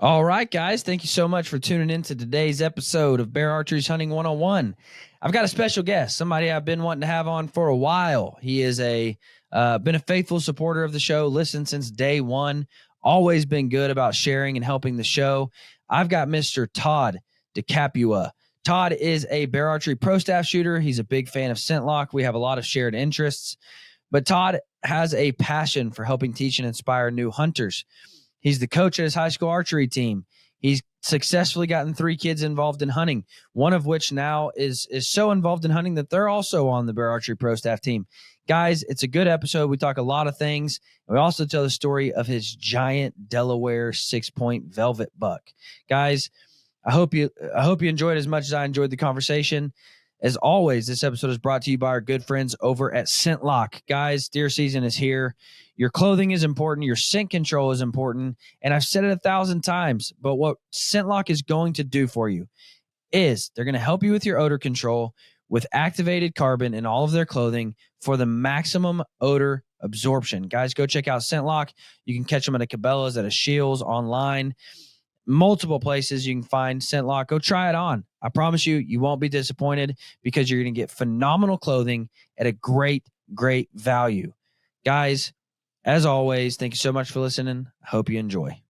All right, guys. Thank you so much for tuning in to today's episode of Bear Archery's Hunting 101. I've got a special guest, somebody I've been wanting to have on for a while. He is been a faithful supporter of the show, listened since day one, always been good about sharing and helping the show. I've got Mr. Todd DeCapua. Todd is a Bear Archery pro staff shooter. He's a big fan of ScentLock. We have a lot of shared interests, but Todd has a passion for helping teach and inspire new hunters. He's the coach at his high school archery team. He's successfully gotten 3 kids involved in hunting, one of which now is so involved in hunting that they're also on the Bear Archery Pro staff team. Guys, it's a good episode. We talk a lot of things. And we also tell the story of his giant Delaware 6-point velvet buck. Guys, I hope you enjoyed as much as I enjoyed the conversation. As always, this episode is brought to you by our good friends over at ScentLock. Guys, deer season is here. Your clothing is important. Your scent control is important. And I've said it 1,000 times, but what ScentLock is going to do for you is they're going to help you with your odor control with activated carbon in all of their clothing for the maximum odor absorption. Guys, go check out ScentLock. You can catch them at a Cabela's, at a Shields, online. Multiple places you can find ScentLock. Go try it on. I promise you, you won't be disappointed because you're going to get phenomenal clothing at a great, great value. Guys, as always, thank you so much for listening. I hope you enjoy.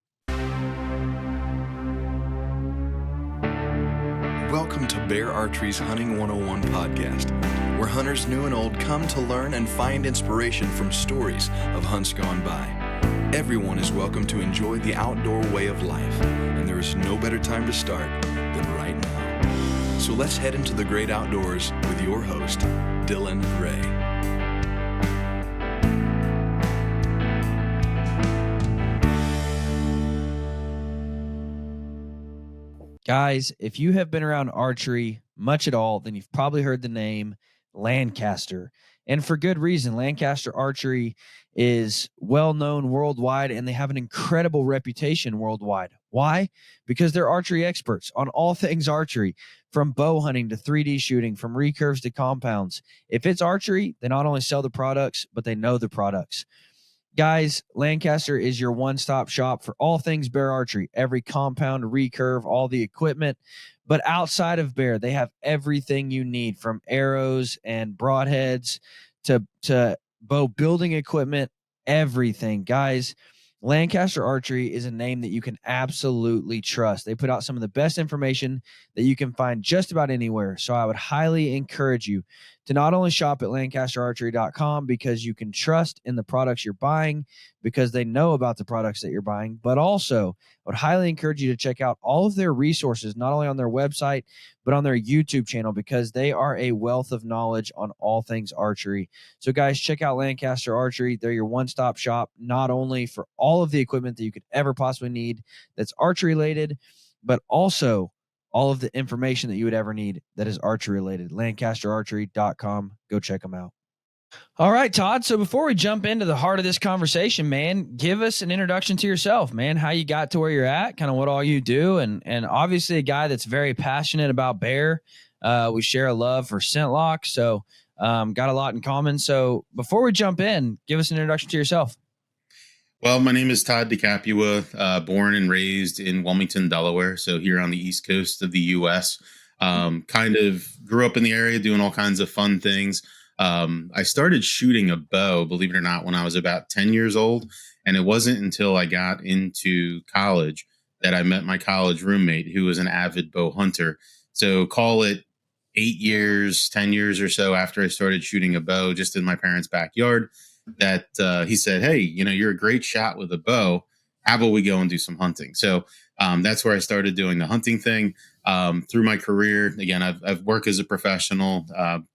Welcome to Bear Archery's Hunting 101 podcast, where hunters new and old come to learn and find inspiration from stories of hunts gone by. Everyone is welcome to enjoy the outdoor way of life, and there is no better time to start than right now. So let's head into the great outdoors with your host, Dylan Ray. Guys, if you have been around archery much at all, then you've probably heard the name Lancaster. And for good reason. Lancaster Archery is well known worldwide, and they have an incredible reputation worldwide. Why? Because they're archery experts on all things archery, from bow hunting to 3D shooting, from recurves to compounds. If it's archery, they not only sell the products, but they know the products. Guys, Lancaster is your one-stop shop for all things bear archery, every compound, recurve, all the equipment. But outside of bear, they have everything you need, from arrows and broadheads to bow building equipment, everything. Guys, Lancaster Archery is a name that you can absolutely trust. They put out some of the best information that you can find just about anywhere. So I would highly encourage you to not only shop at lancasterarchery.com because you can trust in the products you're buying, because they know about the products that you're buying, but also I would highly encourage you to check out all of their resources, not only on their website, but on their YouTube channel, because they are a wealth of knowledge on all things archery. So guys, check out Lancaster Archery. They're your one-stop shop, not only for all of the equipment that you could ever possibly need that's archery related, but also all of the information that you would ever need that is archery related. LancasterArchery.com. Go check them out. All right, Todd. So before we jump into the heart of this conversation, man, give us an introduction to yourself, man, how you got to where you're at, kind of what all you do. And obviously a guy that's very passionate about bear. We share a love for ScentLock. So got a lot in common. So before we jump in, give us an introduction to yourself. Well, my name is Todd DeCapua, born and raised in Wilmington, Delaware. So here on the East Coast of the U.S., kind of grew up in the area doing all kinds of fun things. I started shooting a bow, believe it or not, when I was about 10 years old. And it wasn't until I got into college that I met my college roommate, who was an avid bow hunter. So call it 8 years, 10 years or so after I started shooting a bow just in my parents' backyard, that he said, "Hey, you're a great shot with a bow. How about we go and do some hunting?" So that's where I started doing the hunting thing. Through my career, again, I've worked as a professional,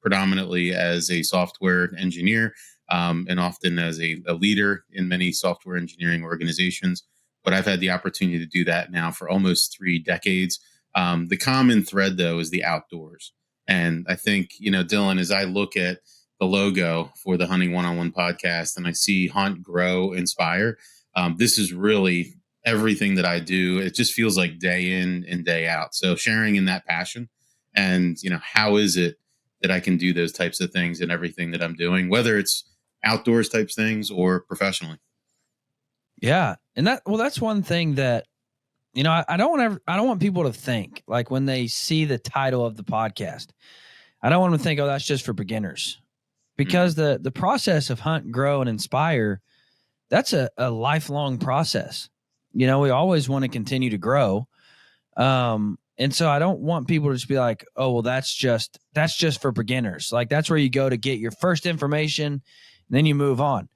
predominantly as a software engineer, and often as a leader in many software engineering organizations. But I've had the opportunity to do that now for almost 3 decades. The common thread, though, is the outdoors. And I think, Dylan, as I look at the logo for the Hunting 101 podcast and I see Hunt, Grow, Inspire, this is really everything that I do. It just feels like day in and day out. So sharing in that passion and, how is it that I can do those types of things in everything that I'm doing, whether it's outdoors types things or professionally. Yeah. And that's one thing that, I don't want people to think like when they see the title of the podcast, I don't want them to think, oh, that's just for beginners, because the process of hunt, grow, and inspire, that's a lifelong process. We always want to continue to grow. And so I don't want people to just be like, oh, well, that's just for beginners. Like that's where you go to get your first information and then you move on.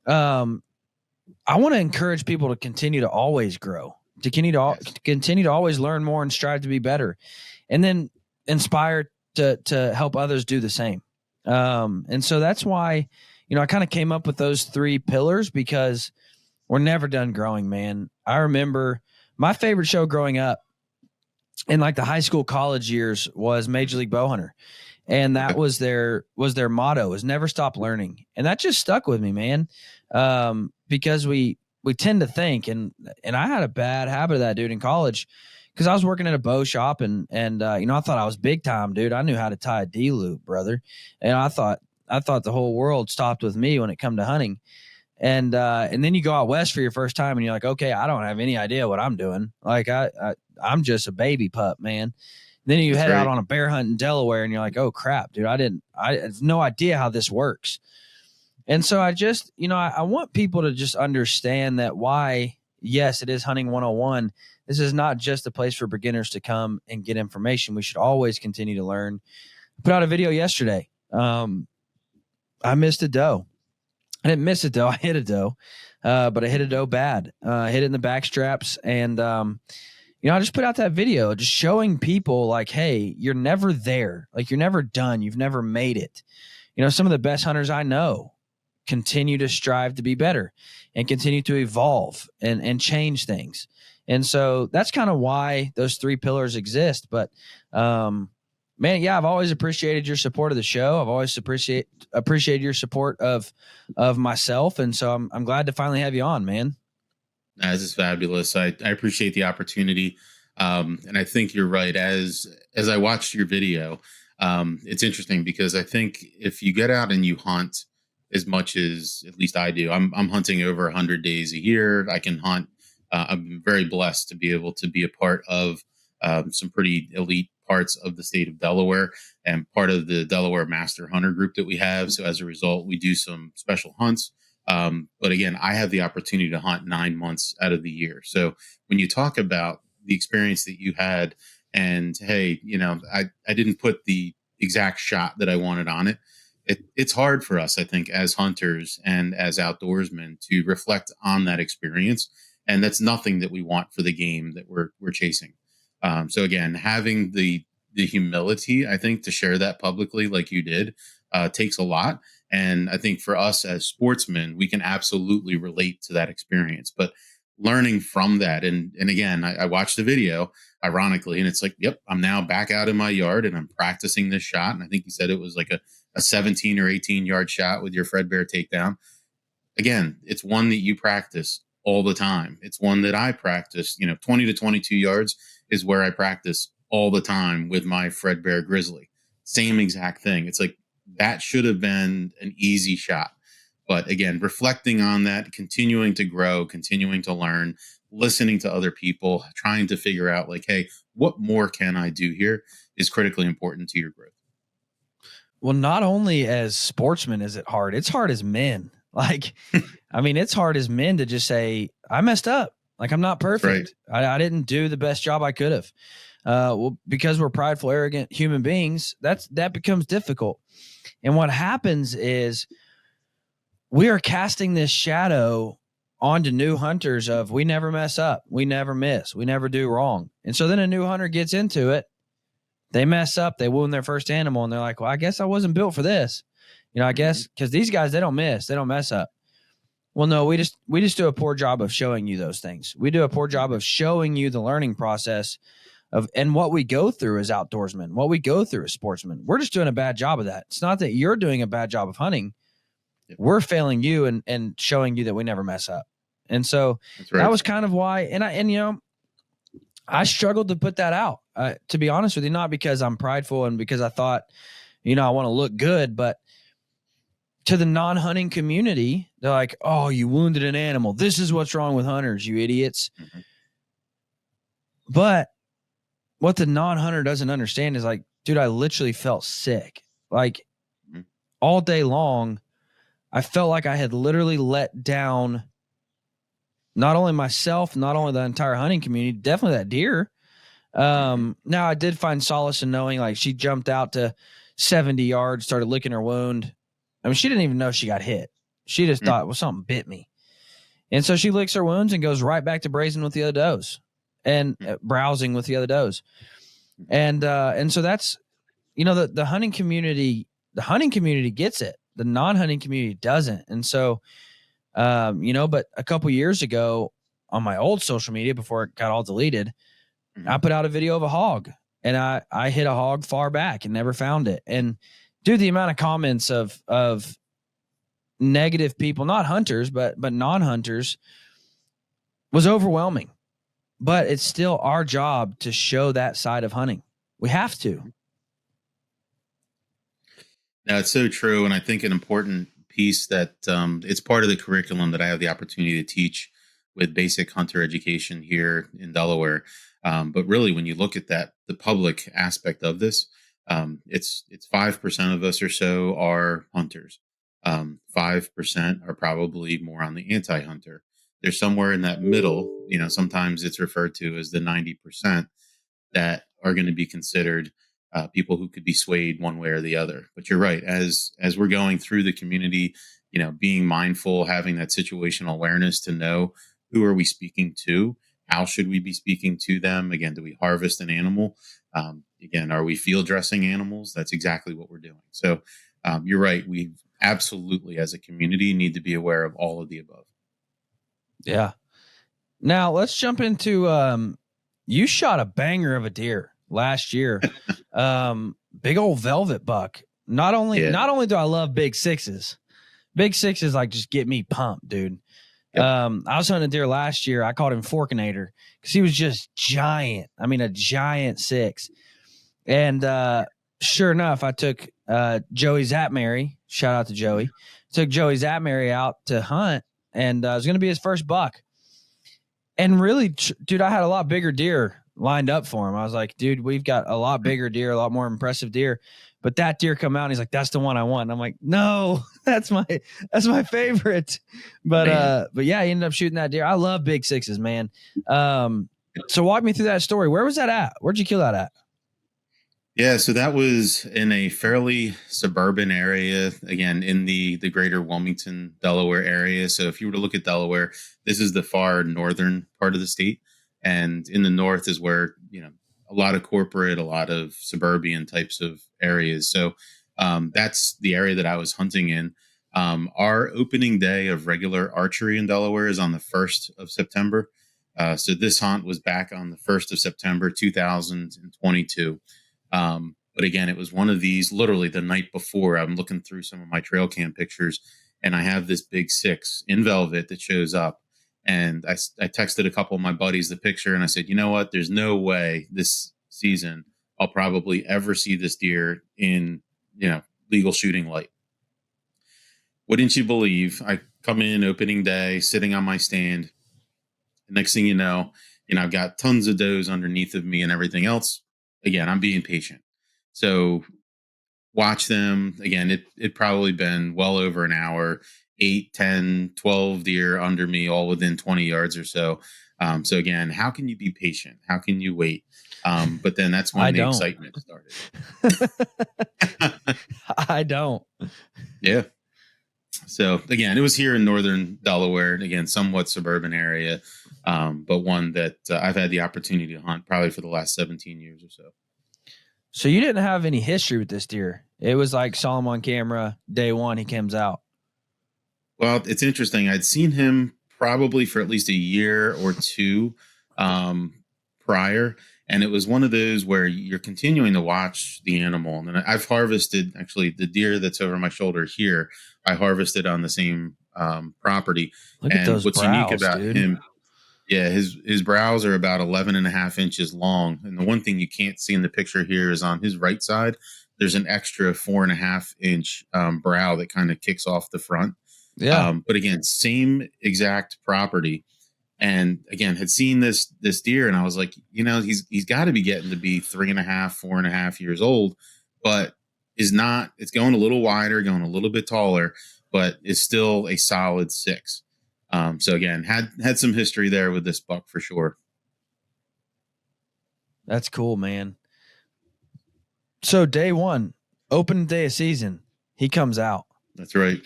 I want to encourage people to continue to always grow, to continue to always learn more and strive to be better, and then inspire to help others do the same. And so that's why, I kind of came up with those 3 pillars, because we're never done growing, man. I remember my favorite show growing up in like the high school, college years was Major League Bowhunter. And that was their motto, is never stop learning. And that just stuck with me, man. Because we tend to think, and I had a bad habit of that, dude, in college, because I was working at a bow shop and I thought I was big time, dude. I knew how to tie a D loop, brother. And I thought the whole world stopped with me when it come to hunting. And then you go out west for your first time and you're like, okay, I don't have any idea what I'm doing. Like I'm just a baby pup, man. Then you head out on a bear hunt in Delaware and you're like, oh crap, dude, I have no idea how this works. And so I just, I want people to just understand that why, yes, it is Hunting 101. This is not just a place for beginners to come and get information. We should always continue to learn. I put out a video yesterday. I missed a doe. I didn't miss a doe. I hit a doe, but I hit a doe bad. I hit it in the back straps. And, I just put out that video just showing people like, hey, you're never there. Like you're never done. You've never made it. Some of the best hunters I know continue to strive to be better and continue to evolve and change things. And so that's kind of why those 3 pillars exist. But, man, yeah, I've always appreciated your support of the show. I've always appreciated your support of myself. And so I'm glad to finally have you on, man. This is fabulous. I appreciate the opportunity. And I think you're right. As I watched your video, it's interesting because I think if you get out and you hunt as much as at least I do, I'm hunting over 100 days a year. I can hunt. I'm very blessed to be able to be a part of some pretty elite parts of the state of Delaware and part of the Delaware Master Hunter group that we have. So as a result, we do some special hunts. But again, I have the opportunity to hunt 9 months out of the year. So when you talk about the experience that you had and, hey, I didn't put the exact shot that I wanted on it. It's hard for us, I think, as hunters and as outdoorsmen to reflect on that experience. And that's nothing that we want for the game that we're chasing. So again, having the humility, I think, to share that publicly like you did takes a lot. And I think for us as sportsmen, we can absolutely relate to that experience. But learning from that, and again, I watched the video, ironically, and it's like, yep, I'm now back out in my yard and I'm practicing this shot. And I think you said it was like a 17 or 18 yard shot with your Fredbear takedown. Again, it's one that you practice all the time. It's one that I practice, 20 to 22 yards is where I practice all the time with my Fredbear Grizzly. Same exact thing. It's like, that should have been an easy shot. But again, reflecting on that, continuing to grow, continuing to learn, listening to other people, trying to figure out like, hey, what more can I do here is critically important to your growth. Well, not only as sportsmen is it hard, it's hard as men. Like, I mean, it's hard as men to just say, I messed up. Like, I'm not perfect. Right. I didn't do the best job I could have. Well, because we're prideful, arrogant human beings, that becomes difficult. And what happens is we are casting this shadow onto new hunters of we never mess up, we never miss, we never do wrong. And so then a new hunter gets into it, they mess up, they wound their first animal, and they're like, well, I guess I wasn't built for this. I guess because these guys, they don't miss, they don't mess up. Well, no, we just do a poor job of showing you those things. We do a poor job of showing you the learning process and what we go through as outdoorsmen, what we go through as sportsmen. We're just doing a bad job of that. It's not that you're doing a bad job of hunting. We're failing you and showing you that we never mess up. And so that was kind of why. And I struggled to put that out, to be honest with you, not because I'm prideful and because I thought, I want to look good, but to the non-hunting community, they're like, oh, you wounded an animal. This is what's wrong with hunters, you idiots. Mm-hmm. But what the non-hunter doesn't understand is like, dude, I literally felt sick. Like all day long, I felt like I had literally let down not only myself, not only the entire hunting community, definitely that deer. Now I did find solace in knowing like she jumped out to 70 yards, started licking her wound. I mean, she didn't even know she got hit. She just thought, well, something bit me. And so she licks her wounds and goes right back to grazing with the other does and browsing with the other does. And so that's, the hunting community gets it. The non-hunting community doesn't. And so, but a couple years ago on my old social media, before it got all deleted, I put out a video of a hog, and I hit a hog far back and never found it. And dude, the amount of comments of negative people, not hunters, but non-hunters, was overwhelming. But it's still our job to show that side of hunting. We have to. No, it's so true. And I think an important piece that it's part of the curriculum that I have the opportunity to teach with basic hunter education here in Delaware. But really, when you look at that, the public aspect of this, it's 5% of us or so are hunters. 5% are probably more on the anti-hunter. There's somewhere in that middle, sometimes it's referred to as the 90% that are going to be considered people who could be swayed one way or the other. But you're right. As we're going through the community, being mindful, having that situational awareness to know who are we speaking to, how should we be speaking to them? Again, do we harvest an animal? Again, are we field dressing animals? That's exactly what we're doing. So you're right. We absolutely, as a community, need to be aware of all of the above. Yeah. Now let's jump into you shot a banger of a deer last year. Big old velvet buck. Not only do I love big sixes like just get me pumped, dude. Yep. I was hunting a deer last year. I called him Forkinator because he was just giant. I mean, a giant six. And sure enough, I took Joey Zapmary. Shout out to Joey. Took Joey Zapmary out to hunt, and it was going to be his first buck. And really, dude, I had a lot bigger deer lined up for him. I was like, dude, we've got a lot bigger deer, a lot more impressive deer. But that deer come out and he's like, that's the one I want. And I'm like, no, that's my favorite. But yeah, he ended up shooting that deer. I love big sixes, man. So walk me through that story. Where was that at? Where'd you kill that at? Yeah, so that was in a fairly suburban area, again, in the greater Wilmington, Delaware area. So if you were to look at Delaware, this is the far northern part of the state. And in the north is where, a lot of corporate, a lot of suburban types of areas. So that's the area that I was hunting in. Our opening day of regular archery in Delaware is on the 1st of September. So this hunt was back on the 1st of September, 2022. But again, it was one of these literally the night before. I'm looking through some of my trail cam pictures and I have this big six in velvet that shows up. And I texted a couple of my buddies the picture and I said, you know what? There's no way this season I'll probably ever see this deer in, legal shooting light. Wouldn't you believe? I come in opening day, sitting on my stand. The next thing you know, I've got tons of does underneath of me and everything else. Again, I'm being patient. So watch them. Again, it probably been well over an hour, 8, 10, 12 deer under me, all within 20 yards or so. So again, how can you be patient? How can you wait? But then that's when the excitement started. I don't. Yeah. So again, it was here in northern Delaware, again, somewhat suburban area, but one that I've had the opportunity to hunt probably for the last 17 years or so. So you didn't have any history with this deer. It was like saw him on camera day one, he comes out. Well, it's interesting. I'd seen him probably for at least a year or two prior. And it was one of those where you're continuing to watch the animal. And I've harvested actually the deer that's over my shoulder here. I harvested on the same property. Look at those what's brows, unique about dude. him, yeah, his brows are about 11.5 inches long. And the one thing you can't see in the picture here is on his right side, there's an extra 4.5 inch brow that kind of kicks off the front. Yeah. But again, same exact property. And again, had seen this deer, and I was like, he's got to be getting to be 3.5, 4.5 years old, but is not. It's going a little wider, going a little bit taller, but is still a solid 6. So again, had some history there with this buck for sure. That's cool, man. So day one, open day of season, he comes out. That's right.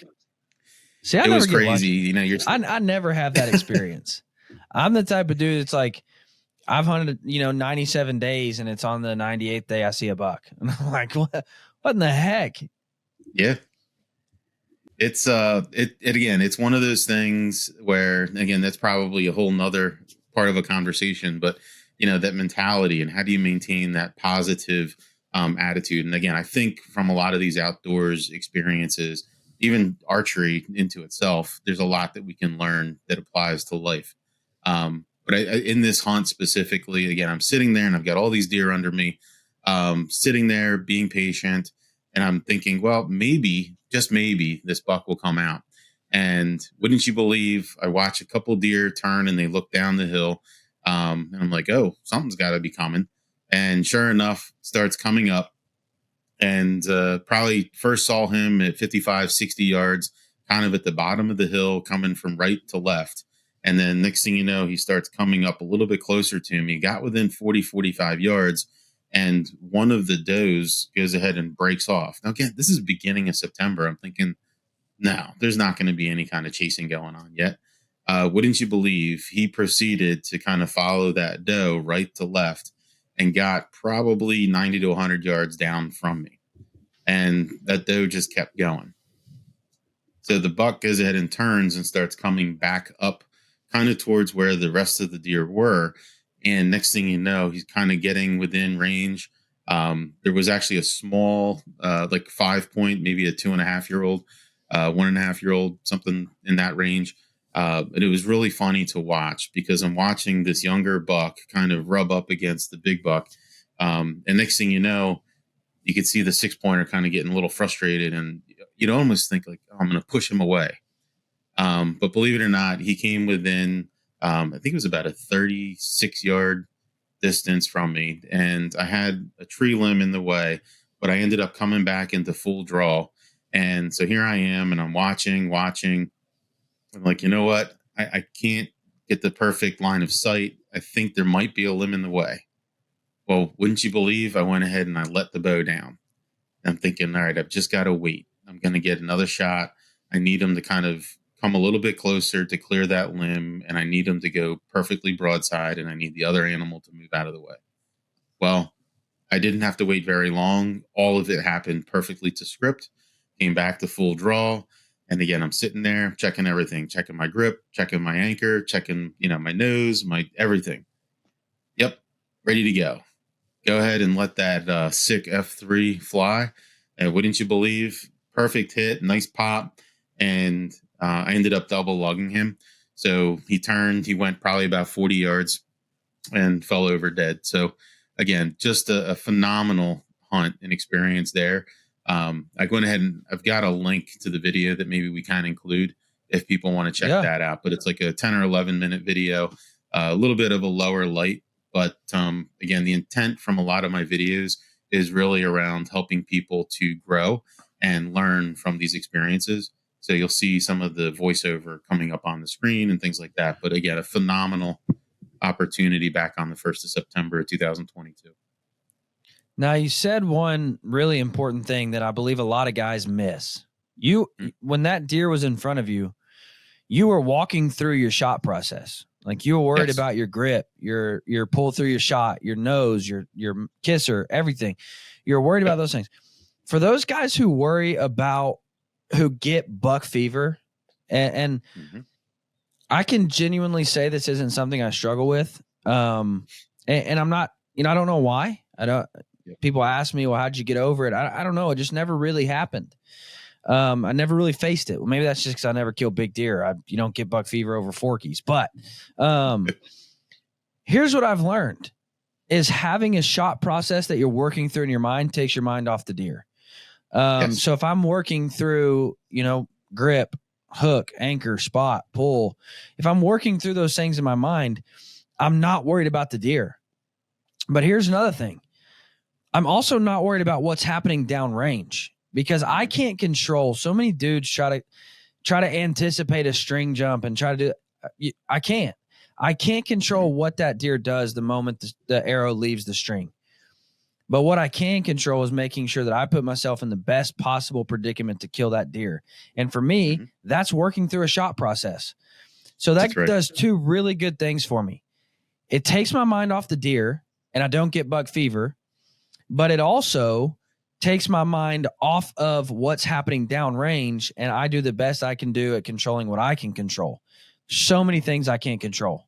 See, I it never was get crazy. lucky. I never have that experience. I'm the type of dude that's like, I've hunted, 97 days, and it's on the 98th day I see a buck. And I'm like, what in the heck? Yeah. It's it's one of those things where, again, that's probably a whole nother part of a conversation, but that mentality and how do you maintain that positive attitude? And again, I think from a lot of these outdoors experiences, even archery into itself, there's a lot that we can learn that applies to life. But in this hunt specifically, again, I'm sitting there and I've got all these deer under me, sitting there being patient. And I'm thinking, well, maybe, just maybe, this buck will come out. And wouldn't you believe, I watch a couple deer turn and they look down the hill. And I'm like, oh, something's got to be coming. And sure enough, starts coming up. And probably first saw him at 55, 60 yards, kind of at the bottom of the hill, coming from right to left. And then next thing you know, he starts coming up a little bit closer to me. He got within 40, 45 yards. And one of the does goes ahead and breaks off. Now, again, this is beginning of September. I'm thinking, no, there's not going to be any kind of chasing going on yet. Wouldn't you believe he proceeded to kind of follow that doe right to left and got probably 90 to 100 yards down from me. And that doe just kept going. So the buck goes ahead and turns and starts coming back up kind of towards where the rest of the deer were. And next thing you know, he's kind of getting within range. There was actually a small, like 5 point, maybe a 2.5-year-old, 1.5-year-old, something in that range. And it was really funny to watch because I'm watching this younger buck kind of rub up against the big buck. And next thing you know, you could see the 6-pointer kind of getting a little frustrated. And you'd almost think like, oh, I'm going to push him away. But believe it or not, he came within, I think it was about a 36-yard distance from me. And I had a tree limb in the way, but I ended up coming back into full draw. And so here I am, and I'm watching. I'm like, you know what? I can't get the perfect line of sight. I think there might be a limb in the way. Well, wouldn't you believe I went ahead and I let the bow down. I'm thinking, all right, I've just got to wait. I'm going to get another shot. I need him to kind of come a little bit closer to clear that limb, and I need him to go perfectly broadside, and I need the other animal to move out of the way. Well, I didn't have to wait very long. All of it happened perfectly to script. Came back to full draw. And again, I'm sitting there checking everything, checking my grip, checking my anchor, checking, my nose, my everything. Yep. Ready to go. Go ahead and let that sick F3 fly. And wouldn't you believe, perfect hit, nice pop. And I ended up double lugging him. So he turned, he went probably about 40 yards and fell over dead. So again, just a phenomenal hunt and experience there. I went ahead and I've got a link to the video that maybe we can include if people want to check that out. But it's like a 10 or 11 minute video, a little bit of a lower light. But again, the intent from a lot of my videos is really around helping people to grow and learn from these experiences. So you'll see some of the voiceover coming up on the screen and things like that. But again, a phenomenal opportunity back on the 1st of September of 2022. Now, you said one really important thing that I believe a lot of guys miss. When that deer was in front of you, you were walking through your shot process. Like you were worried about your grip, your pull through your shot, your nose, your kisser, everything. You're worried about those things. For those guys who who get buck fever, and I can genuinely say this isn't something I struggle with. And I'm not, I don't know why. People ask me, well, how'd you get over it? I don't know. It just never really happened. I never really faced it. Well, maybe that's just because I never killed big deer. You don't get buck fever over forkies. But here's what I've learned is having a shot process that you're working through in your mind takes your mind off the deer. So if I'm working through, grip, hook, anchor, spot, pull, if I'm working through those things in my mind, I'm not worried about the deer. But here's another thing. I'm also not worried about what's happening downrange, because I can't control. So many dudes try to anticipate a string jump and try to do. I can't control what that deer does the moment the arrow leaves the string. But what I can control is making sure that I put myself in the best possible predicament to kill that deer. And for me, that's working through a shot process. So that does two really good things for me. It takes my mind off the deer and I don't get buck fever, but it also takes my mind off of what's happening downrange, and I do the best I can do at controlling what I can control. So many things I can't control.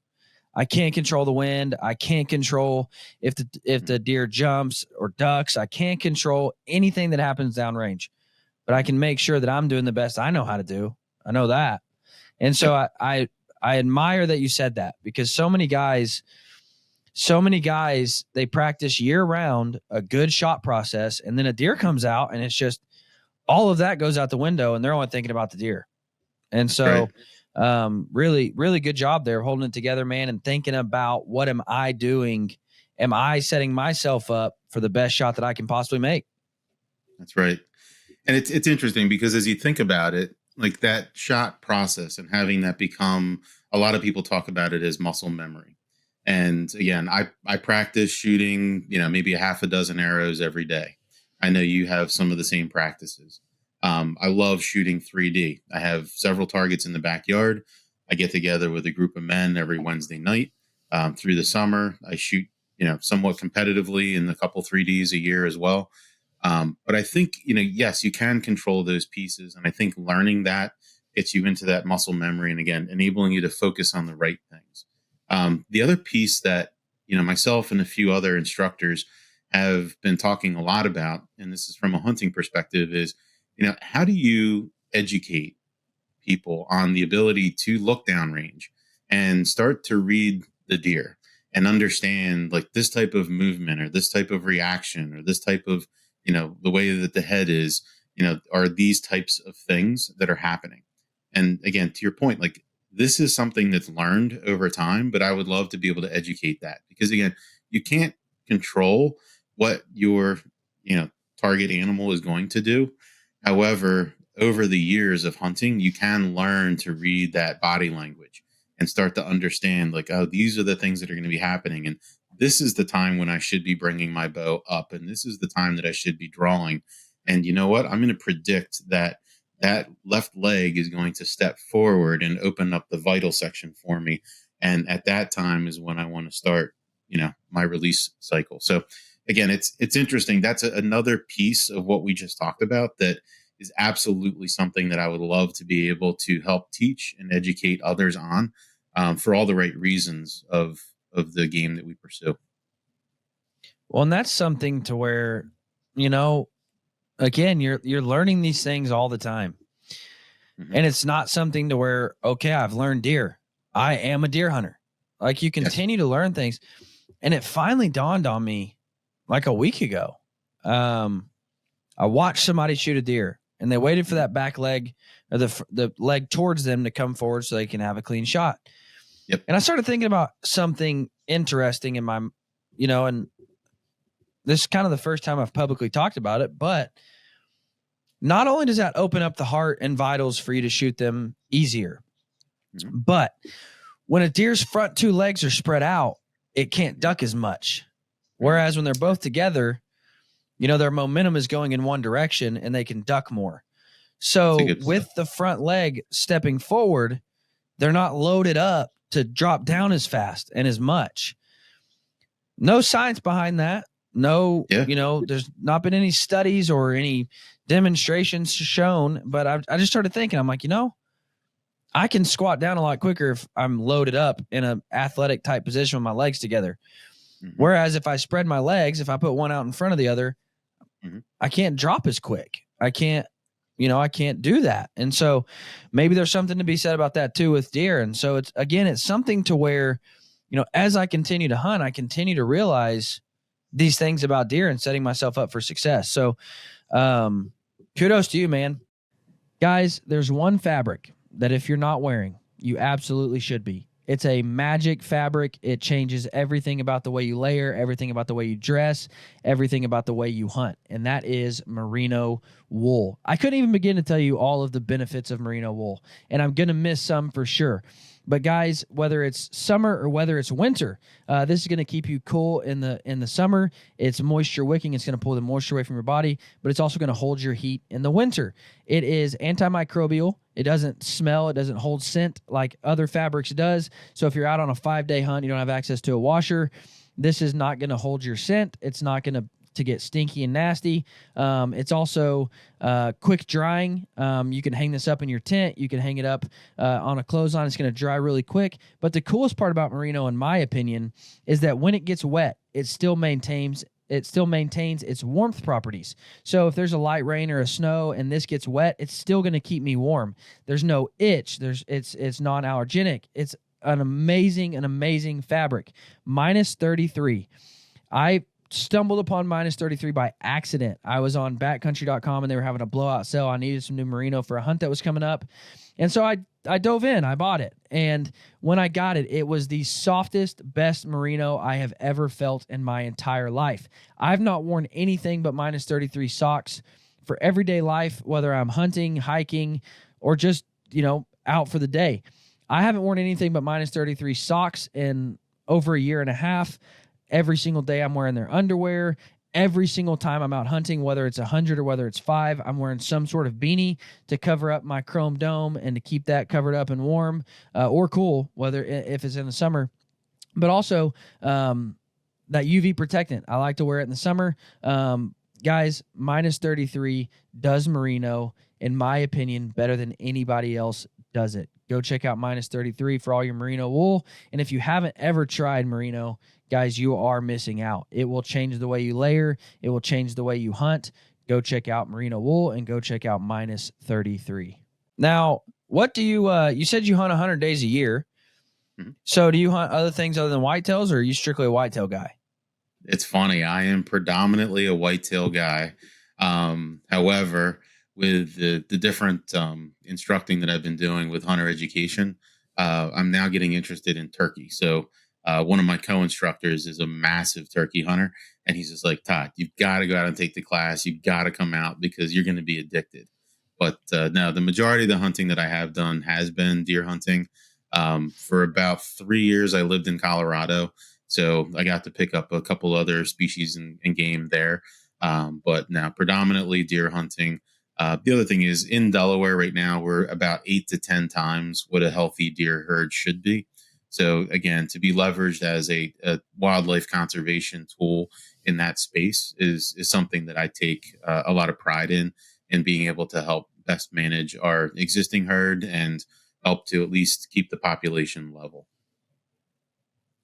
I can't control the wind. I can't control if the deer jumps or ducks. I can't control anything that happens downrange, but I can make sure that I'm doing the best I know how to do. I know that. And so I admire that you said that, because so many guys, they practice year round a good shot process, and then a deer comes out and it's just all of that goes out the window and they're only thinking about the deer. And so really, really good job there holding it together, man, and thinking about, what am I doing? Am I setting myself up for the best shot that I can possibly make? That's right. And it's interesting because as you think about it, like that shot process and having that become, a lot of people talk about it as muscle memory. And again, I practice shooting, maybe a half a dozen arrows every day. I know you have some of the same practices. I love shooting 3D. I have several targets in the backyard. I get together with a group of men every Wednesday night. Through the summer, I shoot, somewhat competitively in a couple 3Ds a year as well. But I think, yes, you can control those pieces. And I think learning that gets you into that muscle memory and, again, enabling you to focus on the right things. The other piece that, myself and a few other instructors have been talking a lot about, and this is from a hunting perspective, is, how do you educate people on the ability to look downrange and start to read the deer and understand, like, this type of movement or this type of reaction or this type of, the way that the head is, are these types of things that are happening. And again, to your point, like, this is something that's learned over time, but I would love to be able to educate that, because again, you can't control what your, target animal is going to do. However, over the years of hunting, you can learn to read that body language and start to understand, like, oh, these are the things that are going to be happening. And this is the time when I should be bringing my bow up. And this is the time that I should be drawing. And you know what? I'm going to predict that left leg is going to step forward and open up the vital section for me. And at that time is when I want to start, my release cycle. So again, it's interesting. That's another piece of what we just talked about that is absolutely something that I would love to be able to help teach and educate others on, for all the right reasons of the game that we pursue. Well, and that's something to where, again, you're learning these things all the time. And it's not something to where, okay, I've learned deer. I am a deer hunter. Like, you continue to learn things. And it finally dawned on me like a week ago. I watched somebody shoot a deer, and they waited for that back leg or the leg towards them to come forward so they can have a clean shot. Yep. And I started thinking about something interesting in my, and this is kind of the first time I've publicly talked about it, but not only does that open up the heart and vitals for you to shoot them easier, but when a deer's front two legs are spread out, it can't duck as much. Whereas when they're both together, their momentum is going in one direction and they can duck more. So with the front leg stepping forward, they're not loaded up to drop down as fast and as much. No science behind that. No, there's not been any studies or any demonstrations shown, but I just started thinking, I'm like, I can squat down a lot quicker if I'm loaded up in an athletic type position with my legs together. Whereas if I spread my legs, if I put one out in front of the other, I can't drop as quick. I can't do that. And so maybe there's something to be said about that too with deer. And so it's something to where, as I continue to hunt, I continue to realize these things about deer and setting myself up for success. So kudos to you, man. Guys, there's one fabric that if you're not wearing, you absolutely should be. It's a magic fabric. It changes everything about the way you layer, everything about the way you dress, everything about the way you hunt, and that is merino wool. I couldn't even begin to tell you all of the benefits of merino wool, and I'm going to miss some for sure. But guys, whether it's summer or whether it's winter, this is going to keep you cool in the summer. It's moisture wicking. It's going to pull the moisture away from your body, but it's also going to hold your heat in the winter. It is antimicrobial. It doesn't smell. It doesn't hold scent like other fabrics does. So if you're out on a 5-day hunt, you don't have access to a washer, this is not going to hold your scent. It's not going to get stinky and nasty. It's also quick drying. You can hang this up in your tent. You can hang it up on a clothesline. It's going to dry really quick. But the coolest part about merino, in my opinion, is that when it gets wet, it still maintains its warmth properties. So if there's a light rain or a snow and this gets wet, it's still going to keep me warm. There's no itch. It's non-allergenic. It's an amazing fabric. Minus 33. I stumbled upon minus 33 by accident. I was on backcountry.com and they were having a blowout sale. I needed some new merino for a hunt that was coming up. And so I dove in, I bought it. And when I got it, it was the softest, best merino I have ever felt in my entire life. I've not worn anything but minus 33 socks for everyday life, whether I'm hunting, hiking, or just, out for the day. I haven't worn anything but minus 33 socks in over a year and a half. Every single day I'm wearing their underwear. Every single time I'm out hunting, whether it's 100 or whether it's 5, I'm wearing some sort of beanie to cover up my chrome dome and to keep that covered up and warm or cool, if it's in the summer. But also that UV protectant. I like to wear it in the summer. Guys, minus 33 does merino, in my opinion, better than anybody else does it. Go check out minus 33 for all your merino wool. And if you haven't ever tried merino, guys, you are missing out. It will change the way you layer. It will change the way you hunt. Go check out merino wool and go check out minus 33. Now, what do you said you hunt 100 days a year. Mm-hmm. So do you hunt other things other than whitetails, or are you strictly a whitetail guy? It's funny. I am predominantly a whitetail guy. However, with the different instructing that I've been doing with hunter education, I'm now getting interested in turkey. So one of my co-instructors is a massive turkey hunter, and he's just like, Todd, you've got to go out and take the class. You've got to come out because you're going to be addicted. But no, the majority of the hunting that I have done has been deer hunting. For about 3 years, I lived in Colorado, so I got to pick up a couple other species and game there. But now predominantly deer hunting. The other thing is, in Delaware right now, we're about 8 to 10 times what a healthy deer herd should be. So again, to be leveraged as a wildlife conservation tool in that space is something that I take a lot of pride in being able to help best manage our existing herd and help to at least keep the population level.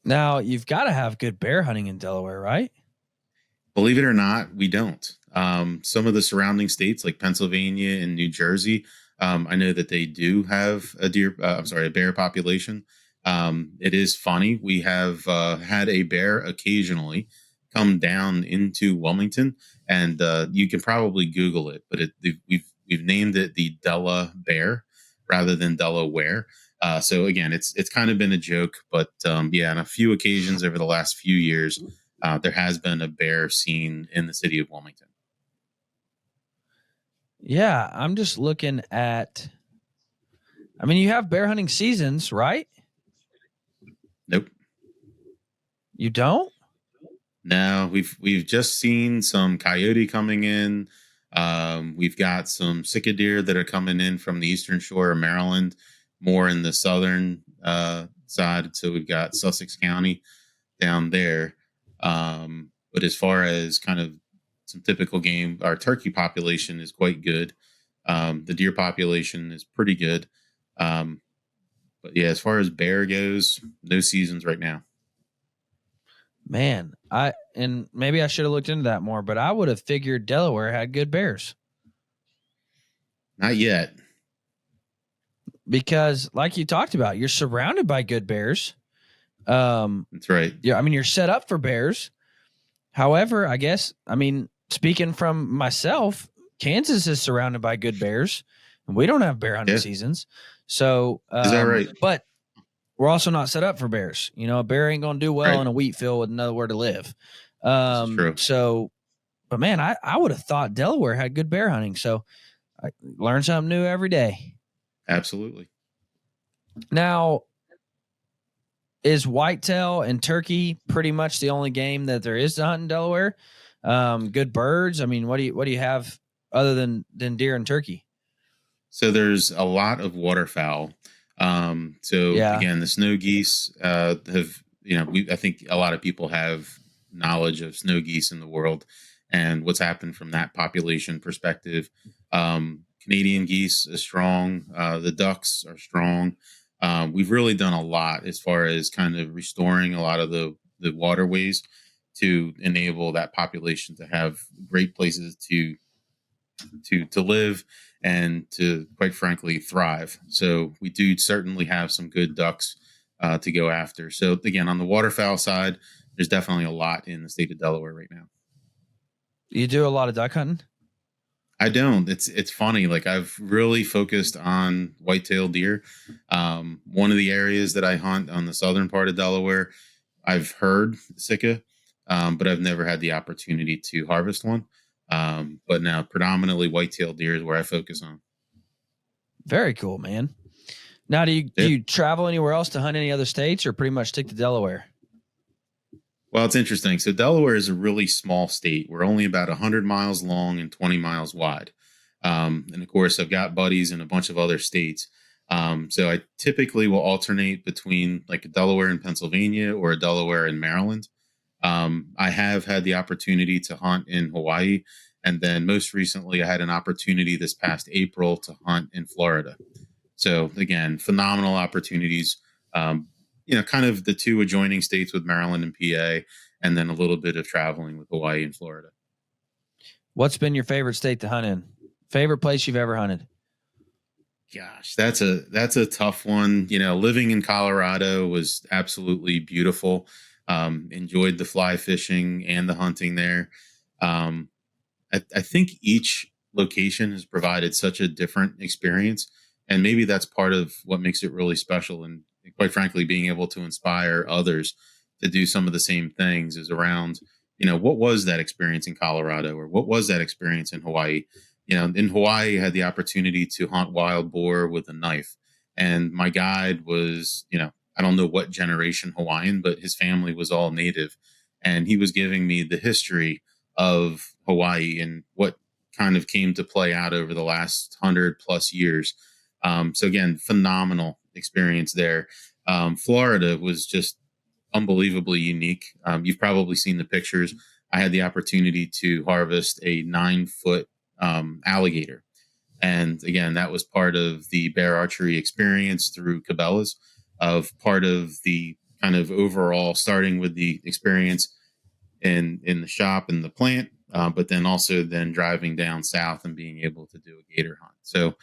Now, you've got to have good bear hunting in Delaware, right? Believe it or not, we don't. Some of the surrounding states like Pennsylvania and New Jersey, I know that they do have a bear population. It is funny. We have had a bear occasionally come down into Wilmington, and you can probably Google it, but we've named it the Della Bear rather than Delaware. So again, it's kind of been a joke, but on a few occasions over the last few years, there has been a bear seen in the city of Wilmington. Yeah, I'm just looking at. I mean, you have bear hunting seasons, right? Nope. You don't? No, we've just seen some coyote coming in. We've got some sika deer that are coming in from the eastern shore of Maryland, more in the southern side. So we've got Sussex County down there. But as far as kind of some typical game, our turkey population is quite good. The deer population is pretty good. But yeah, as far as bear goes, no seasons right now. Man, and maybe I should have looked into that more, but I would have figured Delaware had good bears. Not yet. Because like you talked about, you're surrounded by good bears. That's right. Yeah, I mean, you're set up for bears. However, speaking from myself, Kansas is surrounded by good bears, and we don't have bear hunting seasons. So, Is that right? but we're also not set up for bears. A bear ain't going to do well Right. in a wheat field with nowhere to live. This is true. So, but man, I would have thought Delaware had good bear hunting. So I learn something new every day. Absolutely. Now, is whitetail and turkey pretty much the only game that there is to hunt in Delaware? Good birds. I mean, what do you have other than deer and turkey? So there's a lot of waterfowl. Again, the snow geese have, I think a lot of people have knowledge of snow geese in the world and what's happened from that population perspective. Canadian geese is strong. The ducks are strong. We've really done a lot as far as kind of restoring a lot of the waterways to enable that population to have great places to live and to, quite frankly, thrive. So we do certainly have some good ducks to go after. So again, on the waterfowl side, there's definitely a lot in the state of Delaware right now. You do a lot of duck hunting? I don't. It's funny. Like, I've really focused on whitetail deer. One of the areas that I hunt on the southern part of Delaware, I've heard sika, but I've never had the opportunity to harvest one. But now predominantly whitetail deer is where I focus on. Very cool, man. Now, do you travel anywhere else to hunt any other states, or pretty much stick to Delaware? Well, it's interesting. So Delaware is a really small state. We're only about 100 miles long and 20 miles wide. And of course, I've got buddies in a bunch of other states. So I typically will alternate between like a Delaware in Pennsylvania or a Delaware in Maryland. I have had the opportunity to hunt in Hawaii. And then most recently, I had an opportunity this past April to hunt in Florida. So again, phenomenal opportunities. Kind of the two adjoining states with Maryland and PA, and then a little bit of traveling with Hawaii and Florida. What's been your favorite state to hunt in? Favorite place you've ever hunted? Gosh, that's a tough one. Living in Colorado was absolutely beautiful. Enjoyed the fly fishing and the hunting there. I think each location has provided such a different experience, and maybe that's part of what makes it really special. And quite frankly, being able to inspire others to do some of the same things is around, what was that experience in Colorado, or what was that experience in Hawaii? In Hawaii, I had the opportunity to hunt wild boar with a knife. And my guide was, I don't know what generation Hawaiian, but his family was all native. And he was giving me the history of Hawaii and what kind of came to play out over the last 100+ years. So again, phenomenal experience there. Florida was just unbelievably unique. You've probably seen the pictures. I had the opportunity to harvest a 9-foot alligator. And again, that was part of the bear archery experience through Cabela's, of part of the kind of overall, starting with the experience in the shop and the plant, but then also then driving down south and being able to do a gator hunt. So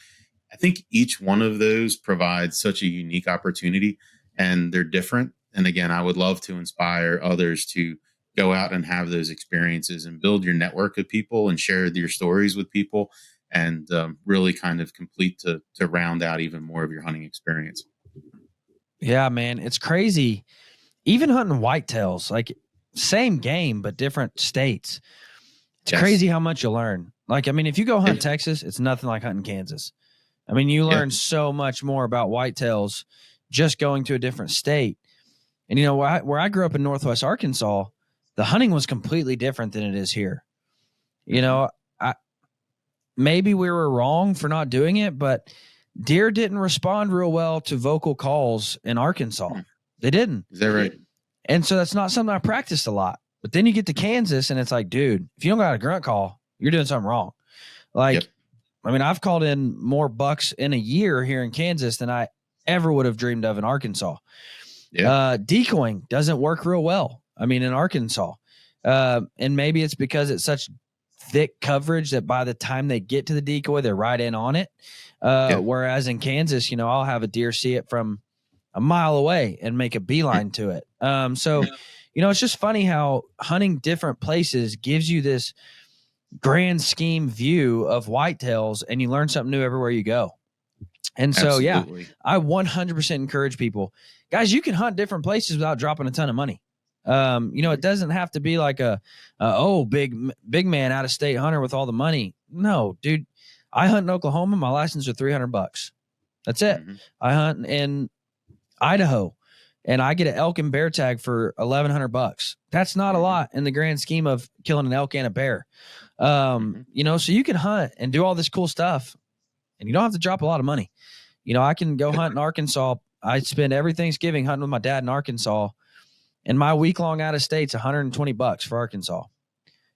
I think each one of those provides such a unique opportunity, and they're different. And again, I would love to inspire others to go out and have those experiences and build your network of people and share your stories with people, and really kind of complete to round out even more of your hunting experience. Yeah, man, it's crazy. Even hunting whitetails, like same game, but different states. It's crazy how much you learn. Like, I mean, if you go hunt Texas, it's nothing like hunting Kansas. I mean, you learn so much more about whitetails just going to a different state. And, where I grew up in Northwest Arkansas, the hunting was completely different than it is here. Maybe we were wrong for not doing it, but deer didn't respond real well to vocal calls in Arkansas. They didn't. Is that right? And so that's not something I practiced a lot. But then you get to Kansas and it's like, dude, if you don't got a grunt call, you're doing something wrong. Like, I mean, I've called in more bucks in a year here in Kansas than I ever would have dreamed of in Arkansas. Decoying doesn't work real well. I mean, in Arkansas. And maybe it's because it's such thick coverage that by the time they get to the decoy, they're right in on it. Whereas in Kansas, I'll have a deer see it from a mile away and make a beeline to it. It's just funny how hunting different places gives you this grand scheme view of whitetails, and you learn something new everywhere you go. And so, Absolutely. I 100% encourage people, guys, you can hunt different places without dropping a ton of money. It doesn't have to be like big man out of state hunter with all the money. No, dude, I hunt in Oklahoma. My license are $300. That's it. Mhm. I hunt in Idaho and I get an elk and bear tag for $1,100. That's not a lot in the grand scheme of killing an elk and a bear. So you can hunt and do all this cool stuff and you don't have to drop a lot of money. I can go hunt in Arkansas. I spend every Thanksgiving hunting with my dad in Arkansas, and my week-long out of state's $120 for Arkansas.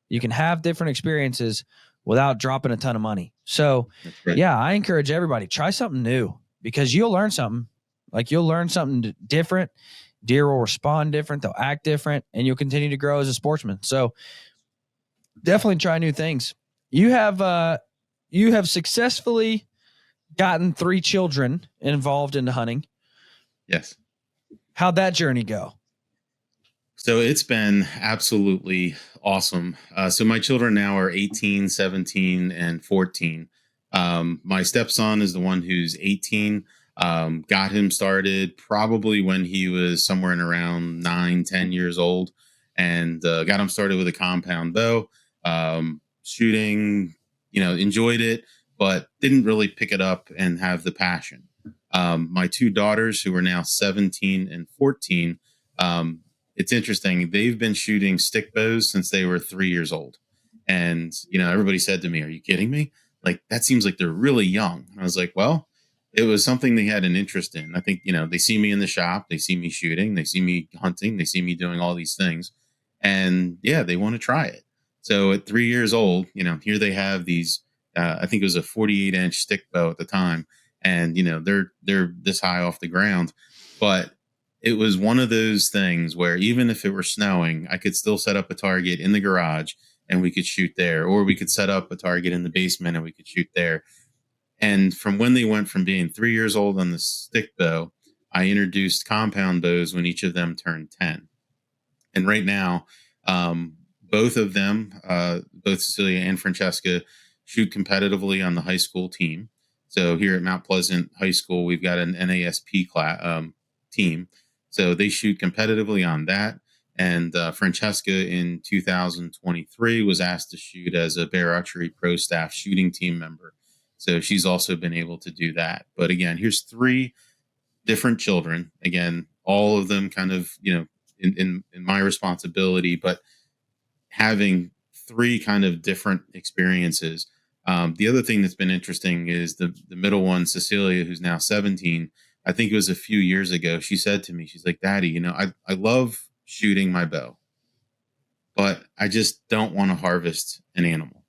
You can have different experiences without dropping a ton of money. So, right. I encourage everybody, try something new because you'll learn something. Like you'll learn something different. Deer will respond different. They'll act different, and you'll continue to grow as a sportsman. So, definitely try new things. You have successfully gotten 3 children involved into hunting. Yes. How'd that journey go? So it's been absolutely awesome. So my children now are 18, 17, and 14. My stepson is the one who's 18. Got him started probably when he was somewhere in around 9, 10 years old, and got him started with a compound bow. Shooting, enjoyed it, but didn't really pick it up and have the passion. My 2 daughters, who are now 17 and 14, it's interesting. They've been shooting stick bows since they were 3 years old. And, everybody said to me, "Are you kidding me? Like, that seems like they're really young." And I was like, well, it was something they had an interest in. I think, they see me in the shop, they see me shooting, they see me hunting, they see me doing all these things. And they want to try it. So at 3 years old, here they have these, I think it was a 48-inch stick bow at the time. And, they're this high off the ground, but it was one of those things where even if it were snowing, I could still set up a target in the garage and we could shoot there, or we could set up a target in the basement and we could shoot there. And from when they went from being 3 years old on the stick bow, I introduced compound bows when each of them turned 10. And right now, both of them, both Cecilia and Francesca, shoot competitively on the high school team. So here at Mount Pleasant High School, we've got an NASP team. So they shoot competitively on that. And Francesca in 2023 was asked to shoot as a Bear Archery Pro Staff shooting team member. So she's also been able to do that. But again, here's 3 different children. Again, all of them kind of, in my responsibility, but having 3 kind of different experiences. The other thing that's been interesting is the middle one, Cecilia, who's now 17. I think it was a few years ago. She said to me, she's like, "Daddy, I love shooting my bow, but I just don't want to harvest an animal."